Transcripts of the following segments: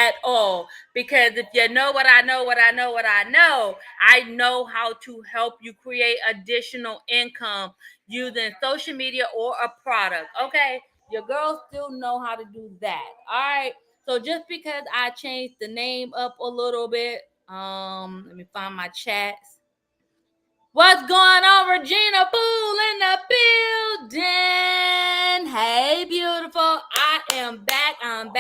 at all. Because if you know what I know, I know how to help you create additional income using social media or a product. Okay, your girls still know how to do that. All right. So just because I changed the name up a little bit, let me find my chats. What's going on, Regina Poole in the building? Hey, beautiful. I am back. I'm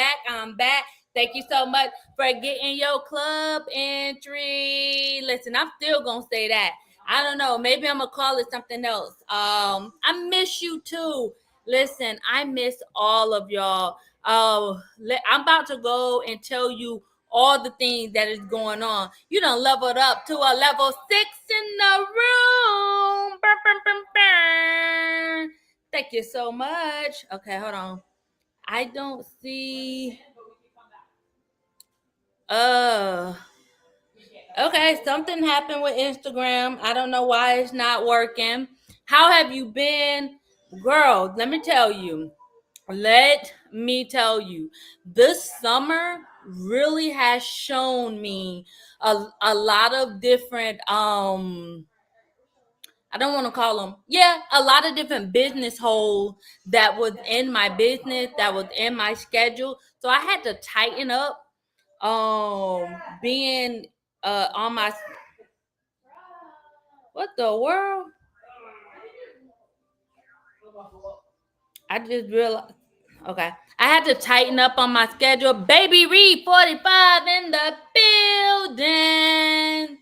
back. Thank you so much for getting your club entry. Listen, I'm still going to say that. I don't know. Maybe I'm going to call it something else. I miss you too. Listen, I miss all of y'all. I'm about to go and tell you all the things that is going on. You done leveled up to a level 6 in the room. Burr, burr, burr, burr. Thank you so much. Okay, hold on. I don't see. Okay, something happened with Instagram. I don't know why it's not working. How have you been? Girl, let me tell you. This summer really has shown me a lot of different I don't want to call them, a lot of different business holes that was in my business, that was in my schedule. So I had to tighten up being on my, what the world? I just realized, okay. I had to tighten up on my schedule. Baby Reed 45 in the building.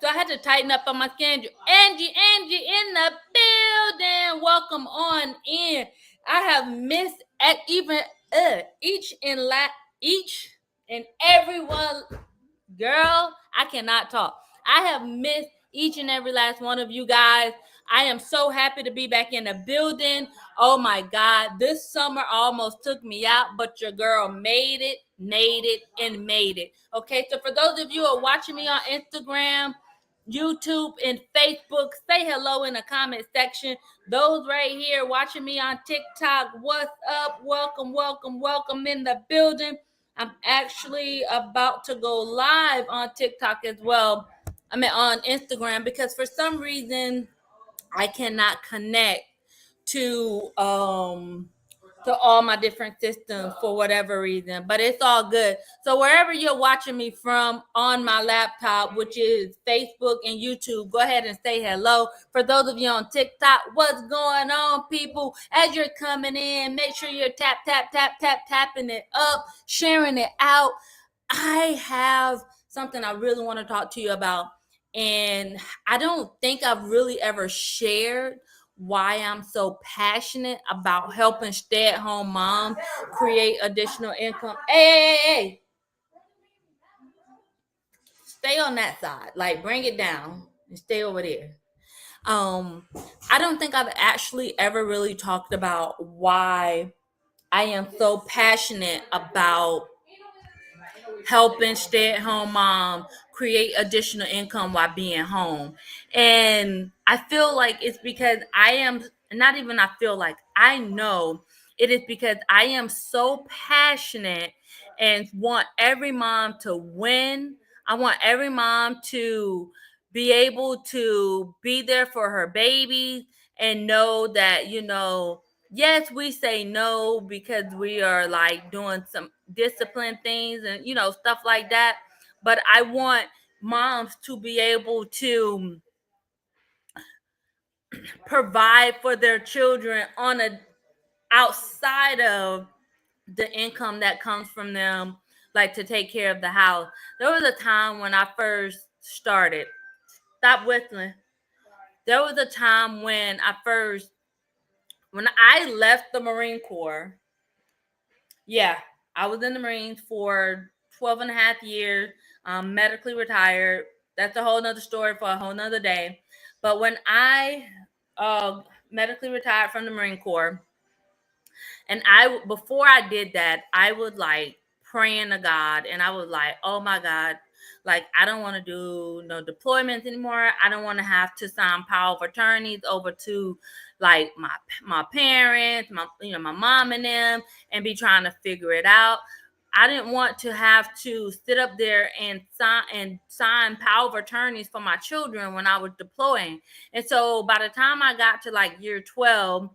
So I had to tighten up on my schedule. Angie in the building. Welcome on in. I have missed at even each and every one. Girl, I cannot talk. I have missed each and every last one of you guys. I am so happy to be back in the building. Oh my God, this summer almost took me out, but your girl made it. Okay, so for those of you who are watching me on Instagram, YouTube, and Facebook, say hello in the comment section. Those right here watching me on TikTok, what's up? Welcome in the building. I'm actually about to go live on TikTok as well. I mean, on Instagram, because for some reason I cannot connect to all my different systems for whatever reason, but it's all good. So wherever you're watching me from on my laptop, which is Facebook and YouTube, go ahead and say hello. For those of you on TikTok, what's going on, people? As you're coming in, make sure you're tapping it up, sharing it out. I have something I really want to talk to you about, and I don't think I've really ever shared why I'm so passionate about helping stay-at-home moms create additional income. Hey. Stay on that side. Like, bring it down and stay over there. I don't think I've actually ever really talked about why I am so passionate about helping stay-at-home mom create additional income while being home. And I feel like it's because I know it is because I am so passionate and want every mom to win. I want every mom to be able to be there for her babies and know that, yes, we say no because we are like doing some discipline things and stuff like that. But I want moms to be able to provide for their children on a outside of the income that comes from them, like to take care of the house. There was a time when I first started. Stop whistling. There was a time when I left the Marine Corps. Yeah, I was in the Marines for 12 and a half years, medically retired. That's a whole nother story for a whole nother day. But when I medically retired from the Marine Corps, and before I did that, I would like praying to God, and I was like, oh my God, Like, I don't want to do no deployments anymore. I don't want to have to sign power of attorneys over to like my parents, my mom and them, and be trying to figure it out. I didn't want to have to sit up there and sign power of attorneys for my children when I was deploying. And so by the time I got to like year 12,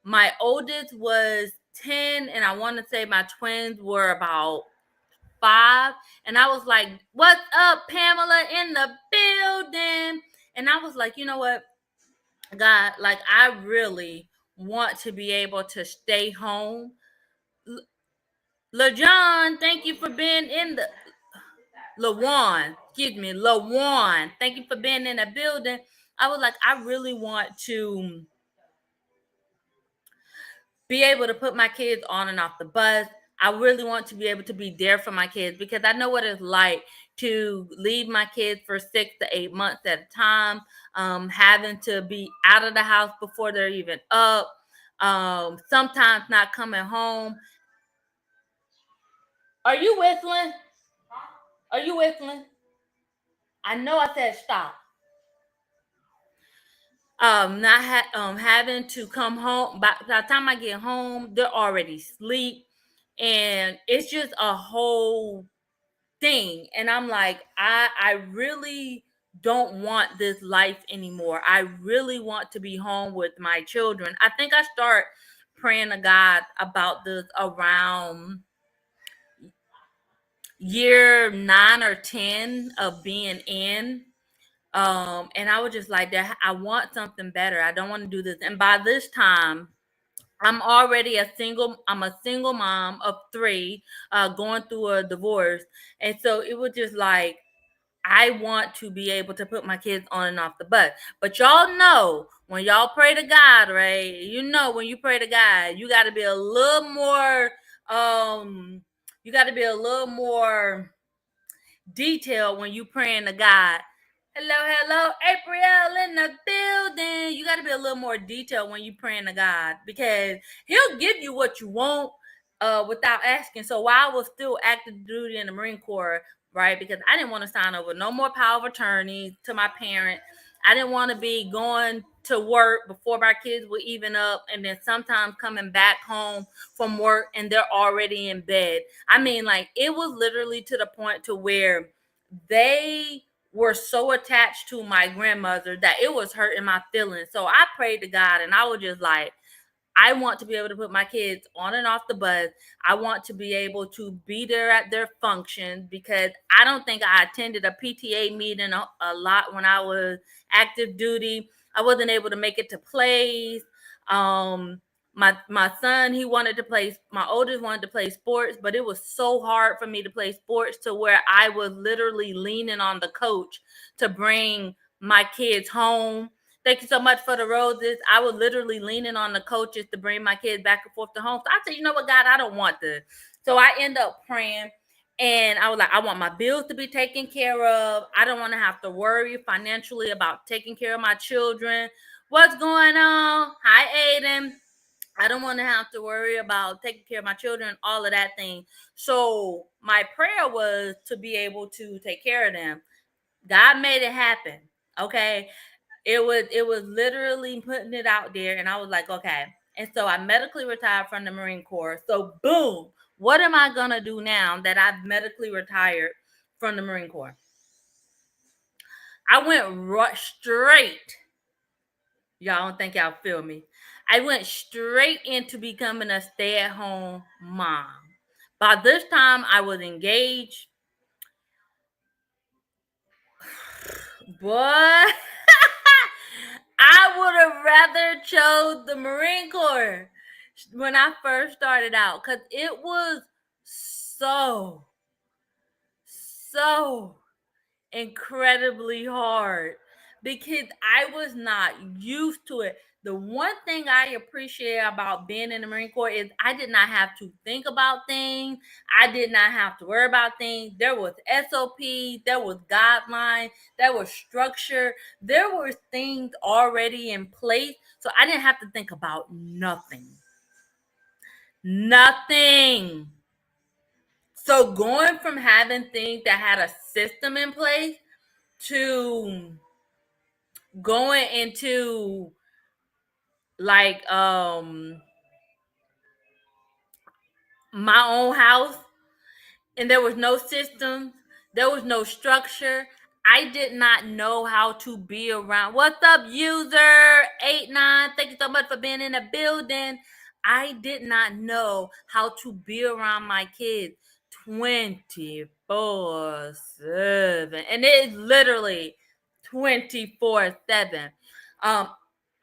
my oldest was 10, and I want to say my twins were about 5. And I was like, "What's up, Pamela in the building?" And I was like, you know what, God, like, I really want to be able to stay home. LaJohn, thank you for being in the Lawan, excuse me, Lawan. Thank you for being in the building. I was like, I really want to be able to put my kids on and off the bus. I really want to be able to be there for my kids because I know what it's like to leave my kids for 6 to 8 months at a time, having to be out of the house before they're even up, sometimes not coming home. Are you whistling? Are you whistling? I know I said stop. Not having to come home. By the time I get home, they're already asleep, and it's just a whole thing. And I'm like, I really don't want this life anymore. I really want to be home with my children. I think I start praying to God about this around year 9 or 10 of being in. And I was just like that. I want something better. I don't want to do this. And by this time, I'm a single mom of 3, going through a divorce. And so it was just like, I want to be able to put my kids on and off the bus. But y'all know when y'all pray to God, right? You know, when you pray to God, you got to be a little more, um, you got to be a little more detailed when you praying to God. Hello, April in the building. You got to be a little more detailed when you praying to God because He'll give you what you want without asking. So while I was still active duty in the Marine Corps, right, because I didn't want to sign over no more power of attorney to my parents. I didn't want to be going to work before my kids were even up, and then sometimes coming back home from work and they're already in bed. I mean, like, it was literally to the point to where they were so attached to my grandmother that it was hurting my feelings. So I prayed to God, and I was just like, I want to be able to put my kids on and off the bus. I want to be able to be there at their functions because I don't think I attended a PTA meeting a lot when I was active duty. I wasn't able to make it to plays. Um, my son, he wanted to play. My oldest wanted to play sports, but it was so hard for me to play sports to where I was literally leaning on the coach to bring my kids home. Thank you so much for the roses. I was literally leaning on the coaches to bring my kids back and forth to home. So I said, you know what, God, I don't want this. So I end up praying, and I was like, I want my bills to be taken care of. I don't want to have to worry financially about taking care of my children. What's going on? Hi, Aiden. I don't want to have to worry about taking care of my children, all of that thing. So my prayer was to be able to take care of them. God made it happen. Okay. It was literally putting it out there, and I was like, okay. And so I medically retired from the Marine Corps. So boom, what am I gonna do now that I've medically retired from the Marine Corps? I went straight. Y'all don't think y'all feel me. I went straight into becoming a stay-at-home mom. By this time, I was engaged. Boy, I would have rather chose the Marine Corps when I first started out because it was so incredibly hard because I was not used to it. The one thing I appreciate about being in the Marine Corps is I did not have to think about things. I did not have to worry about things. There was SOP, there was guidelines, there was structure, there were things already in place. So I didn't have to think about nothing. Nothing. So going from having things that had a system in place to going into like my own house, and there was no system, there was no structure. I did not know how to be around. What's up, user 89? Thank you so much for being in the building. I did not know how to be around my kids 24/7. And it is literally 24/7. Um,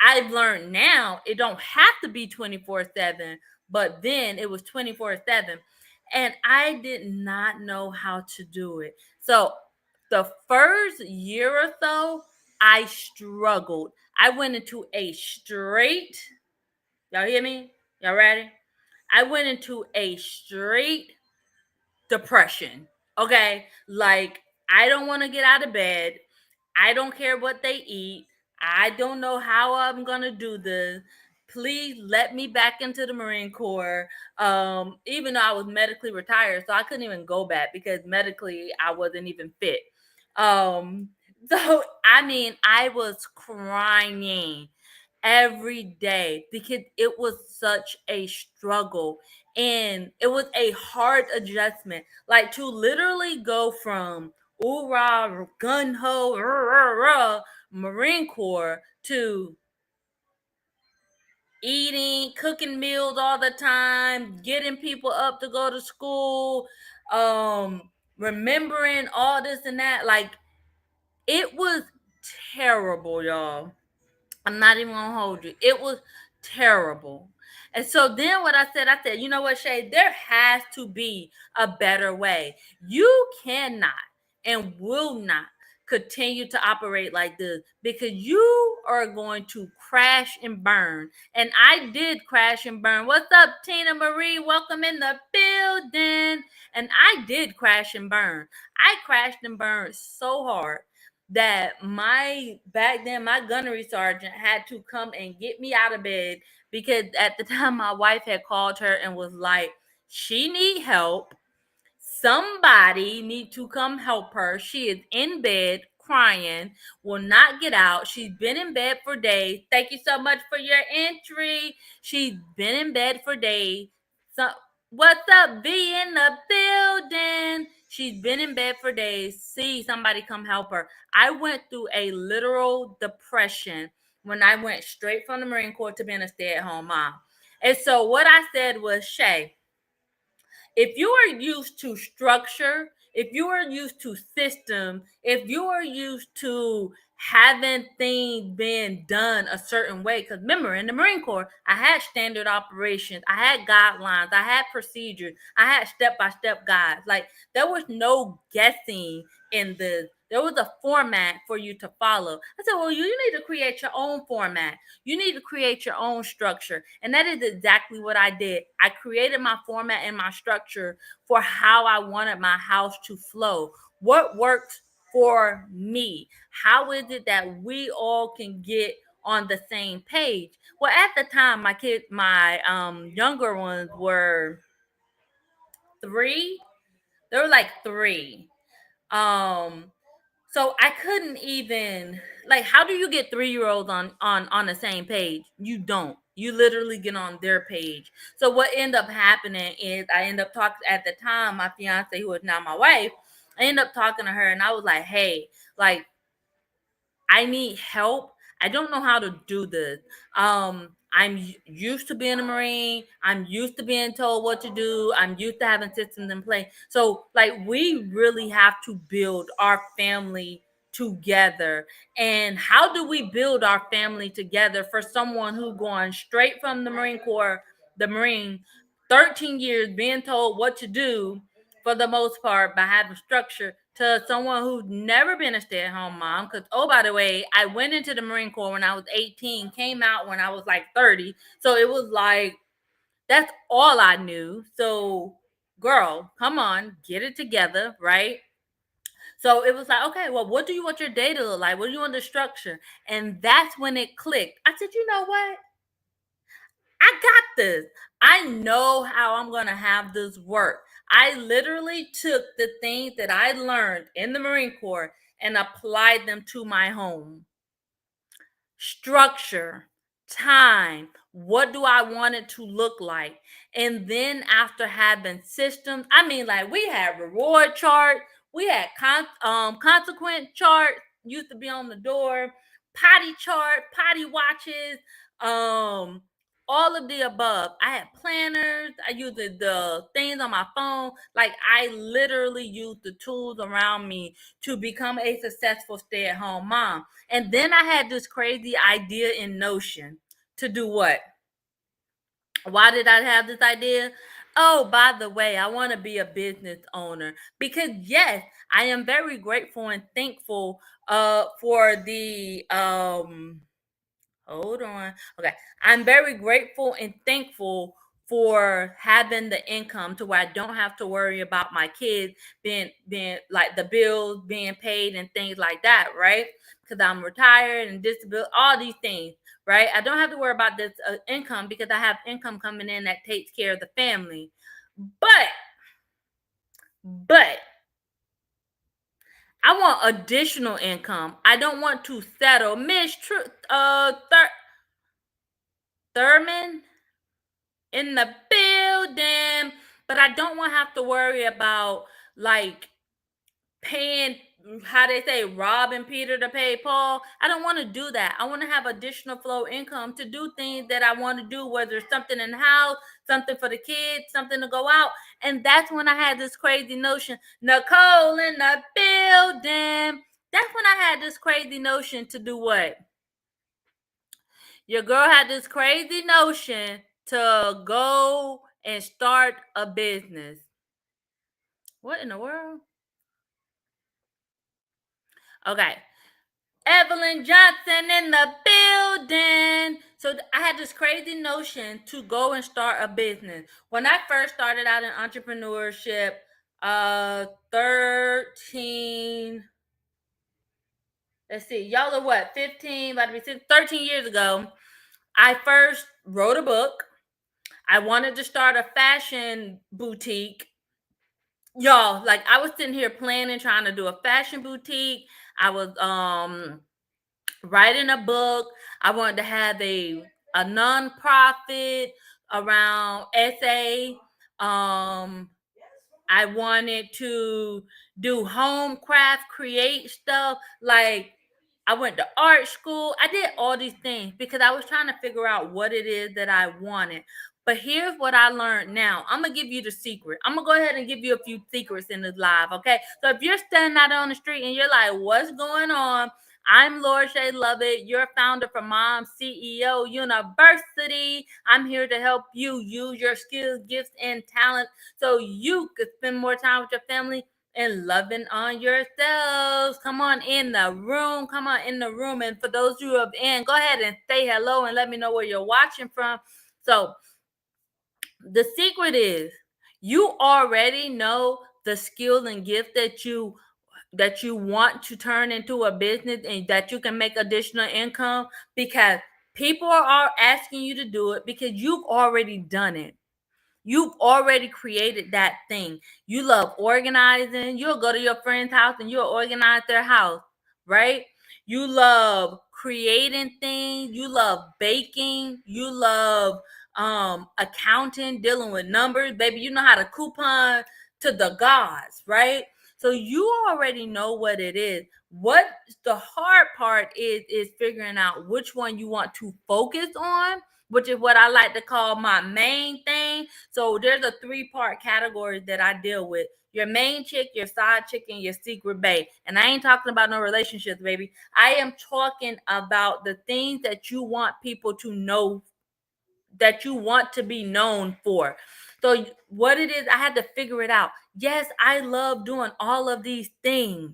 I've learned now it don't have to be 24/7, but then it was 24/7, and I did not know how to do it. So the first year or so, I struggled. I went into a straight, y'all hear me? Y'all ready? I went into a straight depression. Okay? Like, I don't want to get out of bed. I don't care what they eat. I don't know how I'm going to do this. Please let me back into the Marine Corps. Even though I was medically retired, so I couldn't even go back because medically I wasn't even fit. Um, so I mean, I was crying every day because it was such a struggle, and it was a hard adjustment. Like, to literally go from hoorah, gun ho, Marine Corps to eating, cooking meals all the time, getting people up to go to school, remembering all this and that. Like, it was terrible, y'all. I'm not even gonna hold you. It was terrible. And so then what I said, you know what, Shay, there has to be a better way. You cannot and will not continue to operate like this, because you are going to crash and burn. And I did crash and burn. What's up, Tina Marie? Welcome in the building. And I did crash and burn. I crashed and burned so hard that my back then my gunnery sergeant had to come and get me out of bed, because at the time my wife had called her and was like, she need help, somebody need to come help her. She is in bed crying, will not get out. She's been in bed for days. Thank you so much for your entry. She's been in bed for days. So what's up, V in the building? She's been in bed for days. See, somebody come help her. I went through a literal depression when I went straight from the Marine Corps to being a stay-at-home mom. And so what I said was, Shay, if you are used to structure, if you are used to system, if you are used to having things being done a certain way, because remember, in the Marine Corps, I had standard operations, I had guidelines, I had procedures, I had step-by-step guides. Like, there was no guessing in this. There was a format for you to follow. I said, well, you need to create your own format. You need to create your own structure. And that is exactly what I did. I created my format and my structure for how I wanted my house to flow. What works for me? How is it that we all can get on the same page? Well, at the time, my younger ones were 3. They were like 3. Um, so I couldn't even, like, how do you get 3-year-olds on the same page? You don't. You literally get on their page. So what ended up happening is I ended up talking, at the time, my fiance, who is now my wife, I ended up talking to her and I was like, hey, like, I need help. I don't know how to do this. I'm used to being a Marine. I'm used to being told what to do. I'm used to having systems in place. So, like, we really have to build our family together. And how do we build our family together for someone who going straight from the Marine Corps, the Marine, 13 years being told what to do for the most part by having structure, to someone who's never been a stay-at-home mom? Because, oh, by the way, I went into the Marine Corps when I was 18, came out when I was like 30. So it was like, that's all I knew. So, girl, come on, get it together, right? So it was like, okay, well, what do you want your day to look like? What do you want the structure? And that's when it clicked. I said, you know what? I got this. I know how I'm going to have this work. I literally took the things that I learned in the Marine Corps and applied them to my home. Structure, time, what do I want it to look like? And then after having systems, I mean, like we had reward chart, we had consequent chart, used to be on the door, potty chart, potty watches, um, all of the above. I had planners, I used the things on my phone. Like I literally used the tools around me to become a successful stay-at-home mom. And then I had this crazy idea in Notion to do what? Why did I have this idea? Oh, by the way, I want to be a business owner because yes, I am very grateful and thankful for the hold on. Okay. I'm very grateful and thankful for having the income to where I don't have to worry about my kids being like the bills being paid and things like that, right? Because I'm retired and disability, all these things, right? I don't have to worry about this income because I have income coming in that takes care of the family. But, but I want additional income. I don't want to settle. Miss Thurman in the building, but I don't want to have to worry about like paying how they say robbing Peter to pay Paul. I don't want to do that. I want to have additional flow income to do things that I want to do, whether it's something in the house, something for the kids, something to go out. And that's when I had this crazy notion. Nicole in the building. That's when I had this crazy notion to do what? Your girl had this crazy notion to go and start a business. What in the world? Okay. Evelyn Johnson in the building. So I had this crazy notion to go and start a business. When I first started out in entrepreneurship, 13, let's see, y'all are what, 15, about to be 13 years ago. I first wrote a book. I wanted to start a fashion boutique. Y'all, like I was sitting here planning, trying to do a fashion boutique. I was writing a book. I wanted to have a nonprofit around SA. I wanted to do home craft, create stuff. Like I went to art school. I did all these things because I was trying to figure out what it is that I wanted. But here's what I learned now. I'm gonna give you the secret. I'm gonna go ahead and give you a few secrets in this live, okay? So if you're standing out on the street and you're like, what's going on? I'm Laura Shea Lovett, your founder for Mom CEO University. I'm here to help you use your skills, gifts, and talent so you could spend more time with your family and loving on yourselves. Come on in the room. Come on in the room. And for those of you who have in, go ahead and say hello and let me know where you're watching from. So the secret is you already know the skill and gift that you want to turn into a business and that you can make additional income because people are asking you to do it because you've already done it. You've already created that thing. You love organizing. You'll go to your friend's house and you'll organize their house, right? You love creating things. You love baking. You love accounting, dealing with numbers. Baby, you know how to coupon to the gods, right? So you already know what it is. What the hard part is figuring out which one you want to focus on, which is what I like to call my main thing. So there's a 3-part category that I deal with. Your main chick, your side chick, and your secret bae. And I ain't talking about no relationships, baby. I am talking about the things that you want people to know, that you want to be known for. So what it is, I had to figure it out. Yes, I love doing all of these things.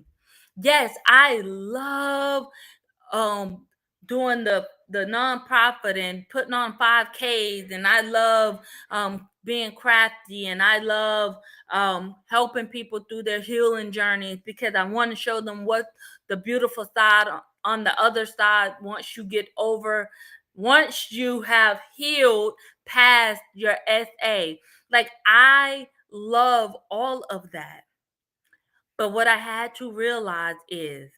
Yes, I love um doing the nonprofit and putting on 5Ks, and I love being crafty, and I love helping people through their healing journeys because I want to show them what the beautiful side on the other side once you have healed pass your SA. Like, I love all of that. But what I had to realize is,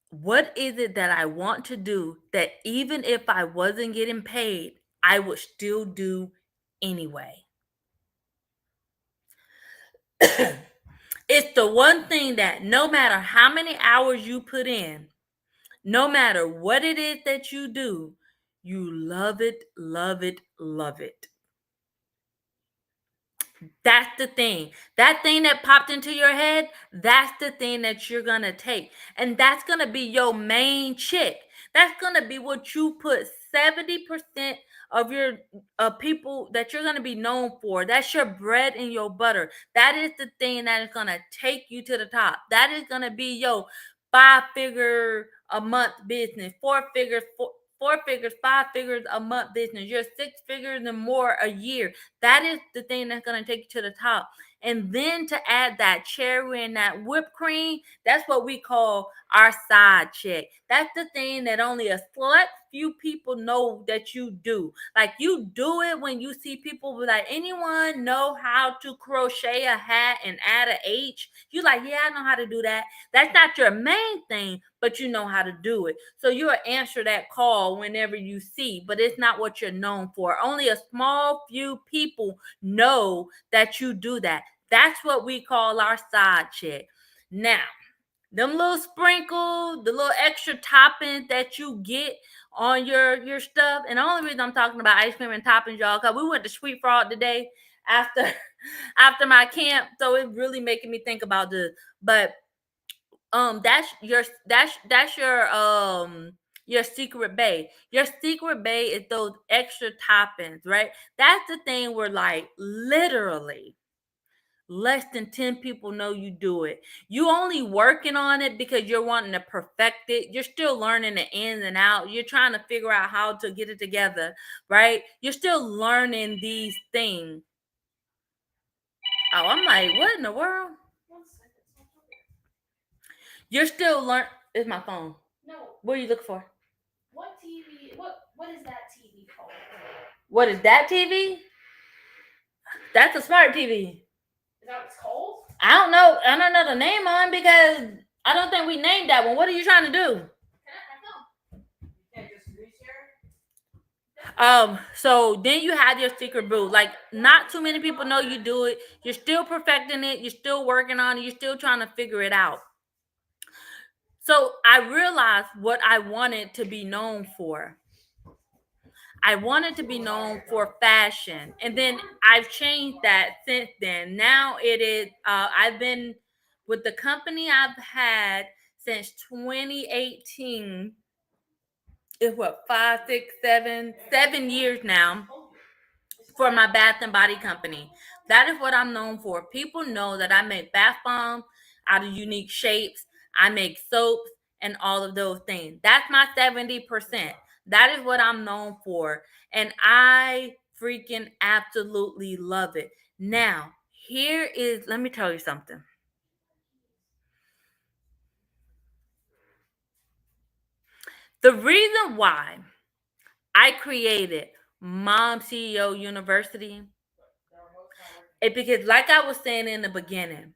what is it that I want to do that even if I wasn't getting paid, I would still do anyway? It's the one thing that no matter how many hours you put in, no matter what it is that you do, you love it, love it, love it. That's the thing. That thing that popped into your head, that's the thing that you're going to take. And that's going to be your main chick. That's going to be what you put 70% of your people that you're going to be known for. That's your bread and your butter. That is the thing that is going to take you to the top. That is going to be your 5-figure a month business, four figures, 5 figures a month business, your 6 figures and more a year. That is the thing that's going to take you to the top. And then to add that cherry and that whipped cream, that's what we call our side chick. That's the thing that only a select few people know that you do. Like, you do it when you see people be like, anyone know how to crochet a hat and add an H? You like, yeah, I know how to do that. That's not your main thing, but you know how to do it. So you'll answer that call whenever you see, but it's not what you're known for. Only a small few people know that you do that. That's what we call our side chick. Now, them little sprinkles, the little extra toppings that you get on your stuff. And the only reason I'm talking about ice cream and toppings, y'all, because we went to Sweet Frog today after after my camp. So it's really making me think about this. But that's your secret bay. Your secret bay is those extra toppings, right? That's the thing where, like, literally less than 10 people know you do it. You only working on it because you're wanting to perfect it. You're still learning the ins and out. You're trying to figure out how to get it together, right? You're still learning these things. Oh, I'm like, what in the world? You're still learn. It's my phone. No. What are you looking for? What TV? What is that TV called? What is that TV? That's a smart TV. Is that what it's called? I don't know. I don't know the name on because I don't think we named that one. What are you trying to do? So then you have your secret brew. Like, not too many people know you do it. You're still perfecting it. You're still working on it. You're still trying to figure it out. So I realized what I wanted to be known for. I wanted to be known for fashion. And then I've changed that since then. Now it is, I've been with the company I've had since 2018. It's what, 7 years now for my bath and body company. That is what I'm known for. People know that I make bath bombs out of unique shapes. I make soaps and all of those things. That's my 70%. That is what I'm known for. And I freaking absolutely love it. Now, let me tell you something. The reason why I created Mom CEO University is because, like I was saying in the beginning,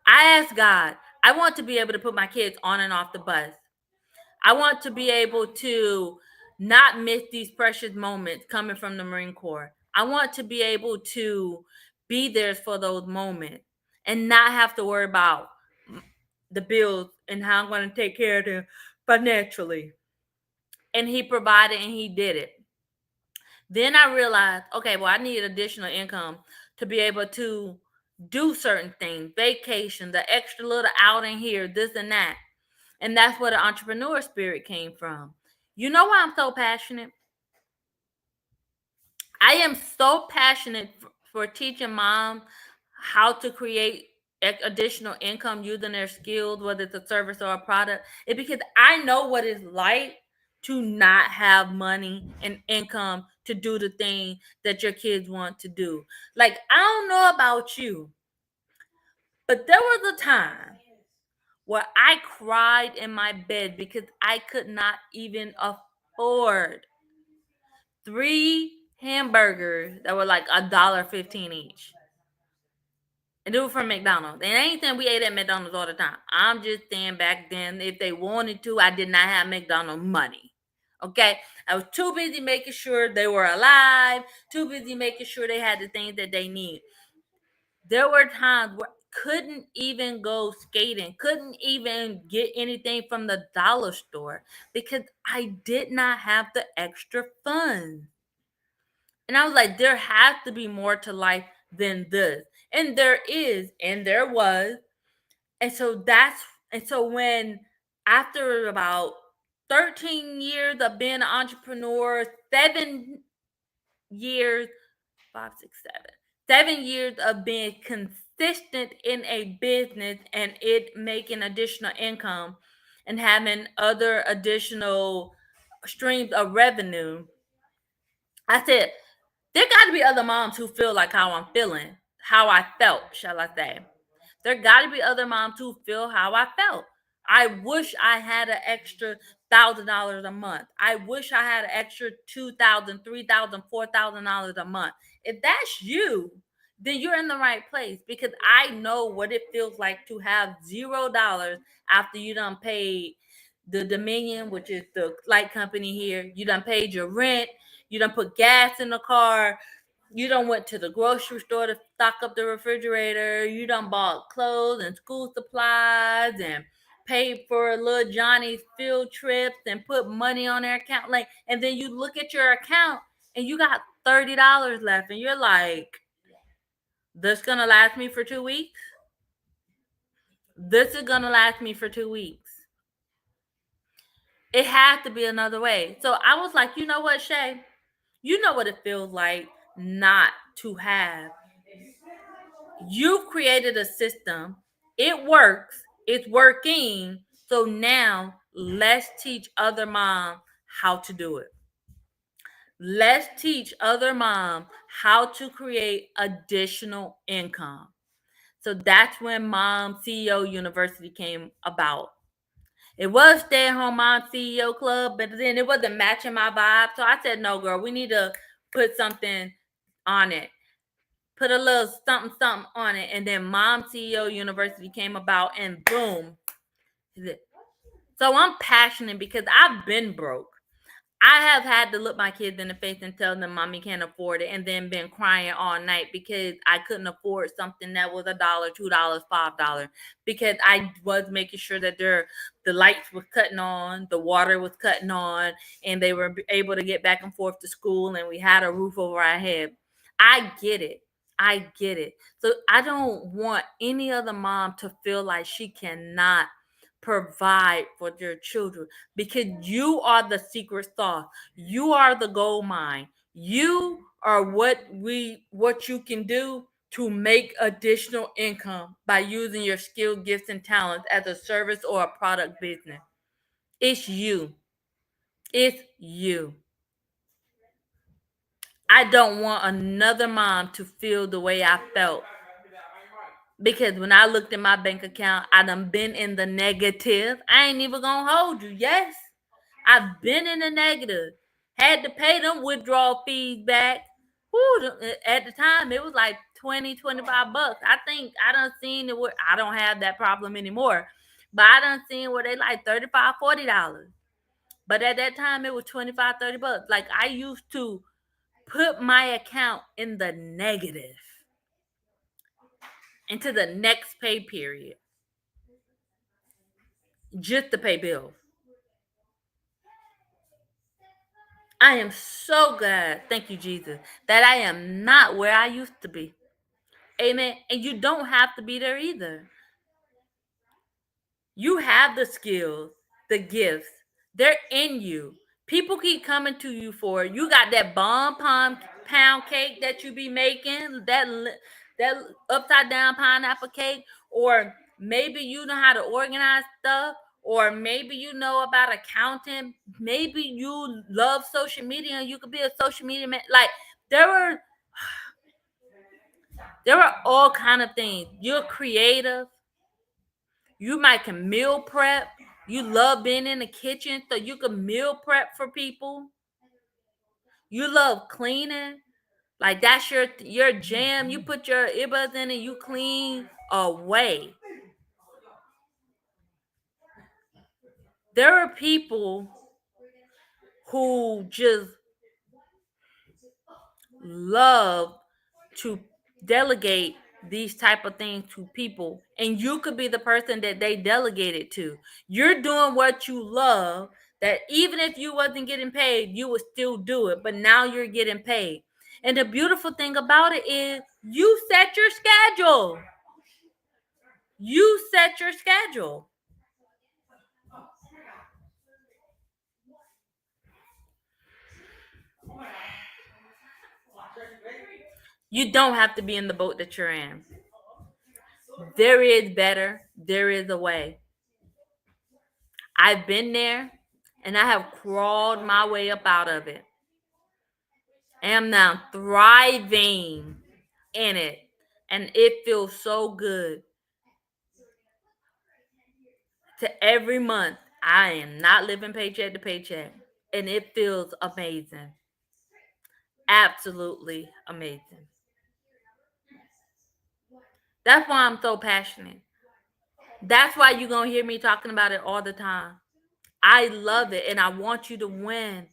I asked God, I want to be able to put my kids on and off the bus. I want to be able to not miss these precious moments coming from the Marine Corps. I want to be able to be there for those moments and not have to worry about the bills and how I'm going to take care of them financially. And he provided and he did it. Then I realized, okay, well, I need additional income to be able to do certain things, vacation, the extra little outing here, this and that. And that's where the entrepreneur spirit came from. You know why I'm so passionate? I am so passionate for teaching moms how to create additional income using their skills, whether it's a service or a product. It's because I know what it's like to not have money and income to do the thing that your kids want to do. Like, I don't know about you, but there was a time where I cried in my bed because I could not even afford 3 hamburgers that were like $1.15 each. And they were from McDonald's. And anything we ate at McDonald's all the time. I'm just saying back then, if they wanted to, I did not have McDonald's money. Okay? I was too busy making sure they were alive, too busy making sure they had the things that they need. There were times where I couldn't even go skating, couldn't even get anything from the dollar store because I did not have the extra funds. And I was like, there has to be more to life than this. And there is, and there was. And so when after about 13 years of being an entrepreneur, 7 years, 5, 6, 7 years of being consistent in a business and it making additional income and having other additional streams of revenue, I said, there got to be other moms who feel like how I'm feeling, how I felt, shall I say. There got to be other moms who feel how I felt. I wish I had an extra $1,000 a month. I wish I had an extra $2,000, $3,000, $4,000 a month. If that's you, then you're in the right place because I know what it feels like to have $0 after you done paid the Dominion, which is the light company here. You done paid your rent. You done put gas in the car. You done went to the grocery store to stock up the refrigerator. You done bought clothes and school supplies and paid for little Johnny's field trips and put money on their account. Like, and then you look at your account and you got $30 left, and you're like, this gonna last me for 2 weeks? This is gonna last me for 2 weeks. It had to be another way. So I was like, you know what, Shay? You know what it feels like not to have. You've created a system. It works. It's working. So now let's teach other moms how to do it. Let's teach other moms how to create additional income. So that's when Mom CEO University came about. It was Stay at Home Mom CEO Club, but then it wasn't matching my vibe. So I said, no, girl, we need to put something on it. Put a little something on it. And then Mom CEO University came about, and boom. So I'm passionate because I've been broke. I have had to look my kids in the face and tell them mommy can't afford it, and then been crying all night because I couldn't afford something that was $1, $2, $5, because I was making sure that the lights was cutting on, the water was cutting on, and they were able to get back and forth to school, and we had a roof over our head. I get it. I get it. So I don't want any other mom to feel like she cannot provide for their children because you are the secret sauce. You are the gold mine. You are what you can do to make additional income by using your skill, gifts, and talents as a service or a product business. It's you. It's you. I don't want another mom to feel the way I felt. Because when I looked at my bank account, I done been in the negative. I ain't even gonna hold you. Yes, I've been in the negative. Had to pay them withdrawal fees back. Whew, at the time, it was like 20, 25 bucks. I think I done seen it where I don't have that problem anymore. But I done seen where they like $35, $40. But at that time, it was 25, 30 bucks. Like I used to put my account in the negative into the next pay period just to pay bills. I am so glad, thank you, Jesus, that I am not where I used to be. Amen. And you don't have to be there either. You have the skills, the gifts, they're in you. People keep coming to you for it. You got that bomb pound cake that you be making, that upside down pineapple cake, or maybe you know how to organize stuff, or maybe you know about accounting. Maybe you love social media and you could be a social media man. Like there were all kind of things. You're creative. You might can meal prep. You love being in the kitchen, so you can meal prep for people. You love cleaning. Like that's your jam. You put your earbuds in and you clean away. There are people who just love to delegate these type of things to people, and you could be the person that they delegate it to. You're doing what you love, that even if you wasn't getting paid you would still do it, but now you're getting paid. And the beautiful thing about it is you set your schedule. You set your schedule. You don't have to be in the boat that you're in. There is better. There is a way. I've been there and I have crawled my way up out of it. I am now thriving in it. And it feels so good. To every month, I am not living paycheck to paycheck. And it feels amazing. Absolutely amazing. That's why I'm so passionate. That's why you're going to hear me talking about it all the time. I love it and I want you to win.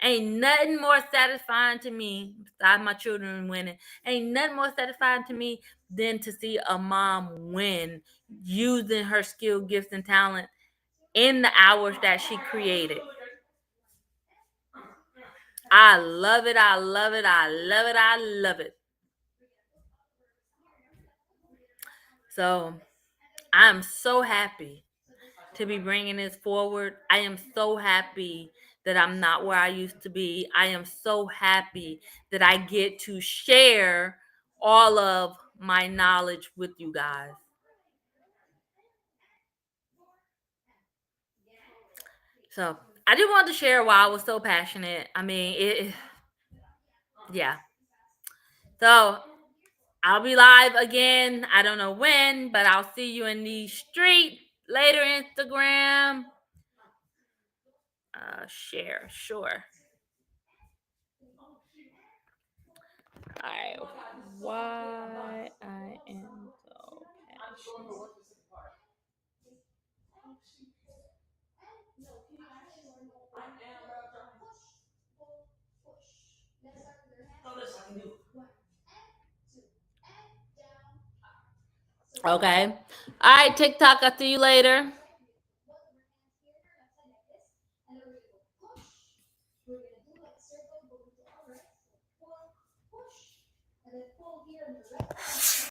Ain't nothing more satisfying to me, besides my children winning, ain't nothing more satisfying to me than to see a mom win using her skill, gifts, and talent in the hours that she created. I love it. I love it. I love it. I love it. So I'm so happy to be bringing this forward. I am so happy that I'm not where I used to be. I am so happy that I get to share all of my knowledge with you guys. So I just wanted to share why I was so passionate. I mean, yeah. So I'll be live again. I don't know when, but I'll see you in the street later. Instagram. Share, sure. All right. Why I am so passionate. Okay. All right, TikTok. I'll see you later.